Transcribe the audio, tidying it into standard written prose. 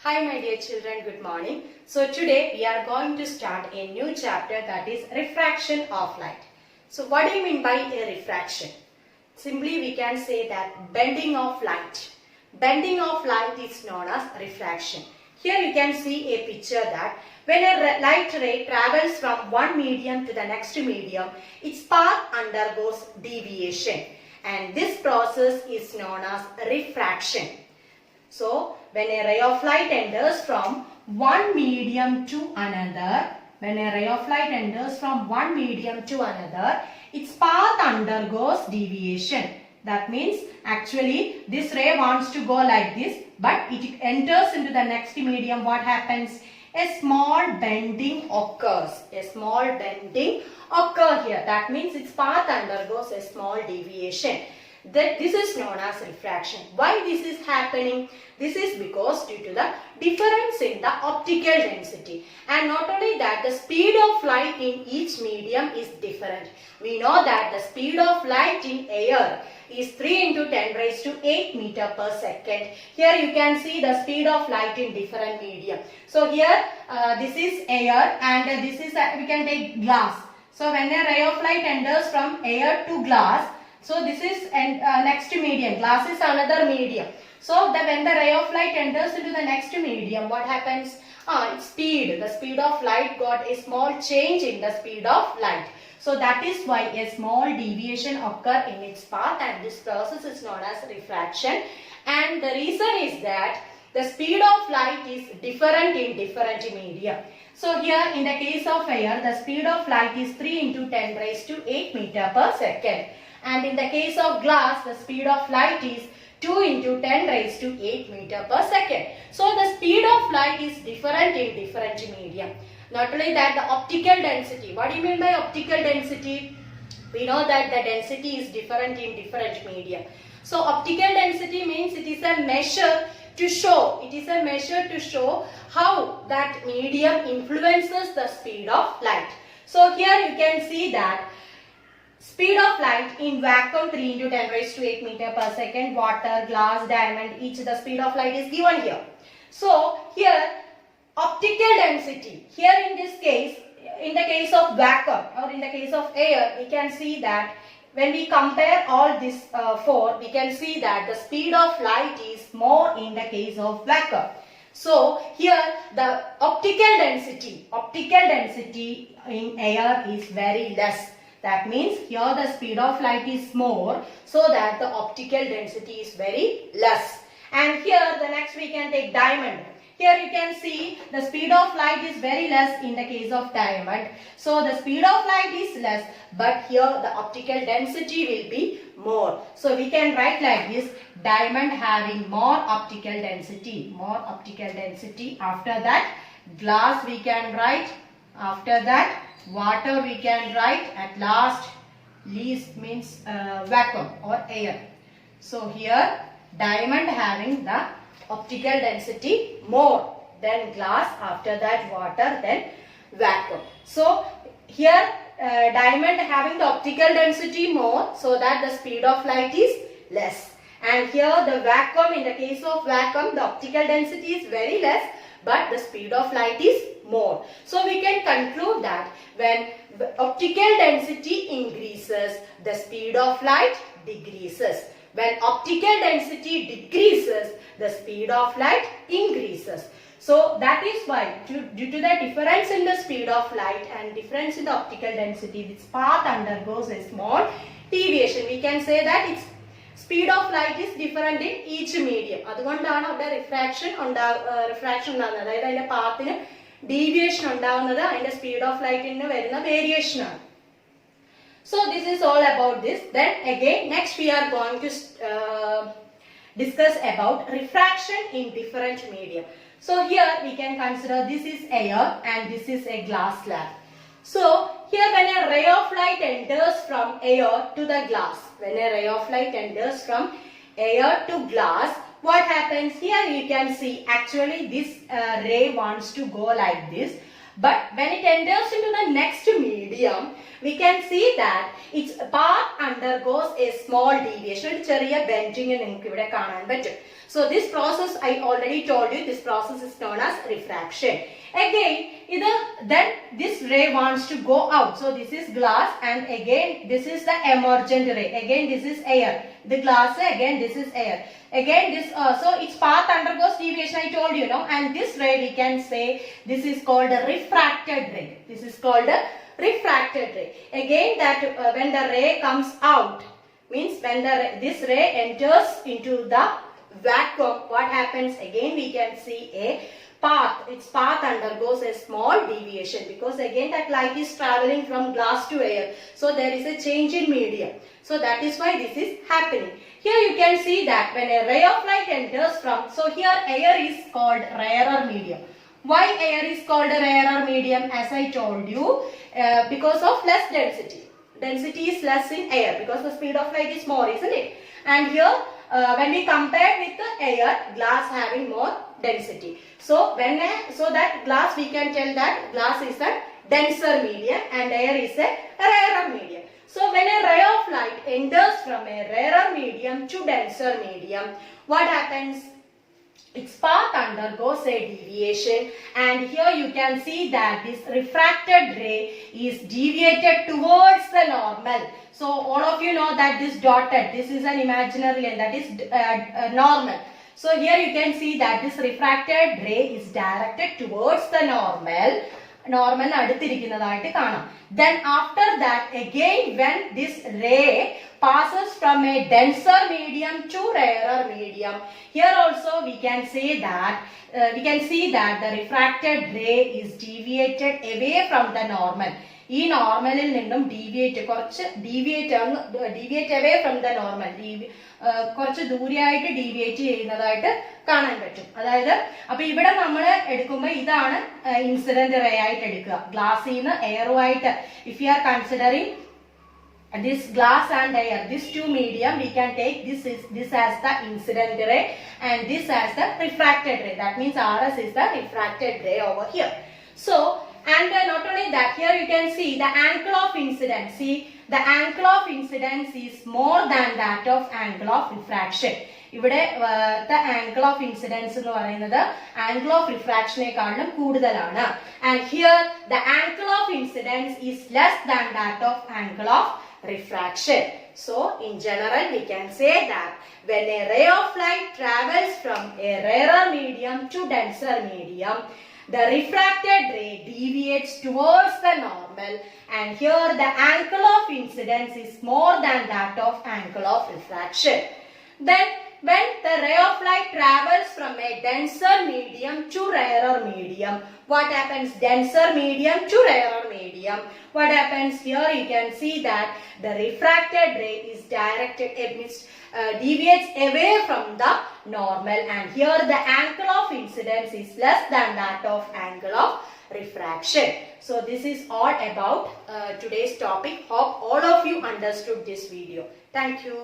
Hi my dear children, good morning. So today we are going to start a new chapter, that is refraction of light. So what do you mean by a refraction? Simply we can say that bending of light. Bending of light is known as refraction. Here you can see a picture that when a light ray travels from one medium to the next medium, its path undergoes deviation, and this process is known as refraction. So, when a ray of light enters from one medium to another, its path undergoes deviation. That means actually this ray wants to go like this, but it enters into the next medium. What happens? A small bending occurs. Here. That means its path undergoes a small deviation. This is known as refraction. Why this is happening? This is because due to the difference in the optical density. And not only that, the speed of light in each medium is different. We know that the speed of light in air is 3 into 10 raised to 8 meter per second. Here you can see the speed of light in different medium. So here this is air and this is we can take glass. So when a ray of light enters from air to glass, so this is next medium. Glass is another medium. So when the ray of light enters into the next medium, what happens? Its speed. The speed of light got a small change in the speed of light. So that is why a small deviation occur in its path, and this process is known as refraction. And the reason is that the speed of light is different in different media. So here in the case of air, the speed of light is 3 into 10 raised to 8 meter per second. And in the case of glass, the speed of light is 2 into 10 raised to 8 meter per second. So the speed of light is different in different medium. Not only that, the optical density. What do you mean by optical density? We know that the density is different in different medium. So optical density means it is a measure to show. How that medium influences the speed of light. So here you can see that speed of light in vacuum 3 into 10 raised to 8 meter per second, water, glass, diamond, each the speed of light is given here. So here optical density, here in this case, in the case of vacuum or in the case of air, we can see that when we compare all these four, we can see that the speed of light is more in the case of vacuum. So here the optical density in air is very less. That means here the speed of light is more, so that the optical density is very less. And here the next we can take diamond. Here you can see the speed of light is very less in the case of diamond. So the speed of light is less, but here the optical density will be more. So we can write like this: diamond having more optical density. After that, glass we can write. After that, water we can write. At last, least means vacuum or air. So here diamond having the optical density more than glass, after that water, then vacuum. So here diamond having the optical density more, so that the speed of light is less. And here the vacuum, in the case of vacuum, the optical density is very less, but the speed of light is more. So we can conclude that when optical density increases, the speed of light decreases. When optical density decreases, the speed of light increases. So that is why due to the difference in the speed of light and difference in the optical density, its path undergoes a small deviation. We can say that its speed of light is different in each medium. അതുകൊണ്ടാണ് അവിടെ refraction ഉണ്ടാകുന്നത്. അതായത് അതിന്റെ പാത്തിന് deviation ഉണ്ടാകുന്നത് അതിന്റെ speed of light ന് വരുന്ന variation ആണ്. So this is all about this. Then again next we are going to discuss about refraction in different medium. So here we can consider this is air and this is a glass slab. So here when a ray of light enters from air to the glass, what happens? Here you can see actually this ray wants to go like this, But when it enters into the next medium, we can see that its path undergoes a small deviation. ഒരു ചെറിയ bending നിങ്ങൾക്ക് ഇവിടെ കാണാൻ പറ്റും. So this process I already told you, this process is known as refraction. Again, then this ray wants to go out. So this is glass and again this is the emergent ray. Again this is air. The glass, again this is air. Again this, so its path undergoes deviation, I told you, no? And this ray we can say this is called a refracted ray. This is called a refracted ray. Again that when the ray comes out, means when this ray enters into the vacuum, what happens? Again we can see a path. Its path undergoes a small deviation because again that light is traveling from glass to air. So there is a change in medium. So that is why this is happening. Here you can see that when a ray of light enters from, so here air is called rarer medium. Why air is called a rarer medium? As I told you, because of less density. Density is less in air because the speed of light is more, isn't it? And here when we compare with the air, glass having more density. So that glass, we can tell that glass is a denser medium and air is a rarer medium. So when a ray of light enters from a rarer medium to denser medium, what happens? Its path undergoes a deviation, and here you can see that this refracted ray is deviated towards the normal. So all of you know that this dotted, this is an imaginary line, that is normal. So here you can see that this refracted ray is directed towards the normal. Normal അടുത്തിരിക്കുന്നതായിട്ട് കാണാം. Then after that, again when this ray passes from a denser medium to rarer medium, here also we can say that the refracted ray is deviated away from the normal. ഈ നോർമലിൽ നിന്നും deviate away from the normal, കുറച്ച് ദൂരെയായിട്ട് deviate ചെയ്യുന്നതായിട്ട് കാണാൻ പറ്റും. അതായത് അപ്പൊ ഇവിടെ നമ്മൾ എടുക്കുമ്പോൾ ഇതാണ് ഇൻസിഡന്റ് റേ ആയിട്ട് എടുക്കുക. ഗ്ലാസ്സിൽ നിന്ന് എയറുമായിട്ട്, if you are considering this glass and air, this two medium, we can take this as the incident ray and this as the refracted ray. That means RS is the refracted ray over here. So and not only that, here you can see the angle of incidence. See, the angle of incidence is more than that of angle of refraction. ഇവിടെ the angle of incidence എന്ന് പറയുന്നത് angle of refractionേക്കാളും കൂടുതലാണ്. And here the angle of incidence is less than that of angle of refraction. So in general we can say that when a ray of light travels from a rarer medium to denser medium, the refracted ray deviates towards the normal, and here the angle of incidence is more than that of angle of refraction. Then when the ray of light travels from a denser medium to rarer medium, what happens? Denser medium to rarer medium, what happens? Here you can see that the refracted ray is directed, deviates away from the normal, and here the angle of incidence is less than that of angle of refraction. So this is all about today's topic. Hope all of you understood this video. Thank you.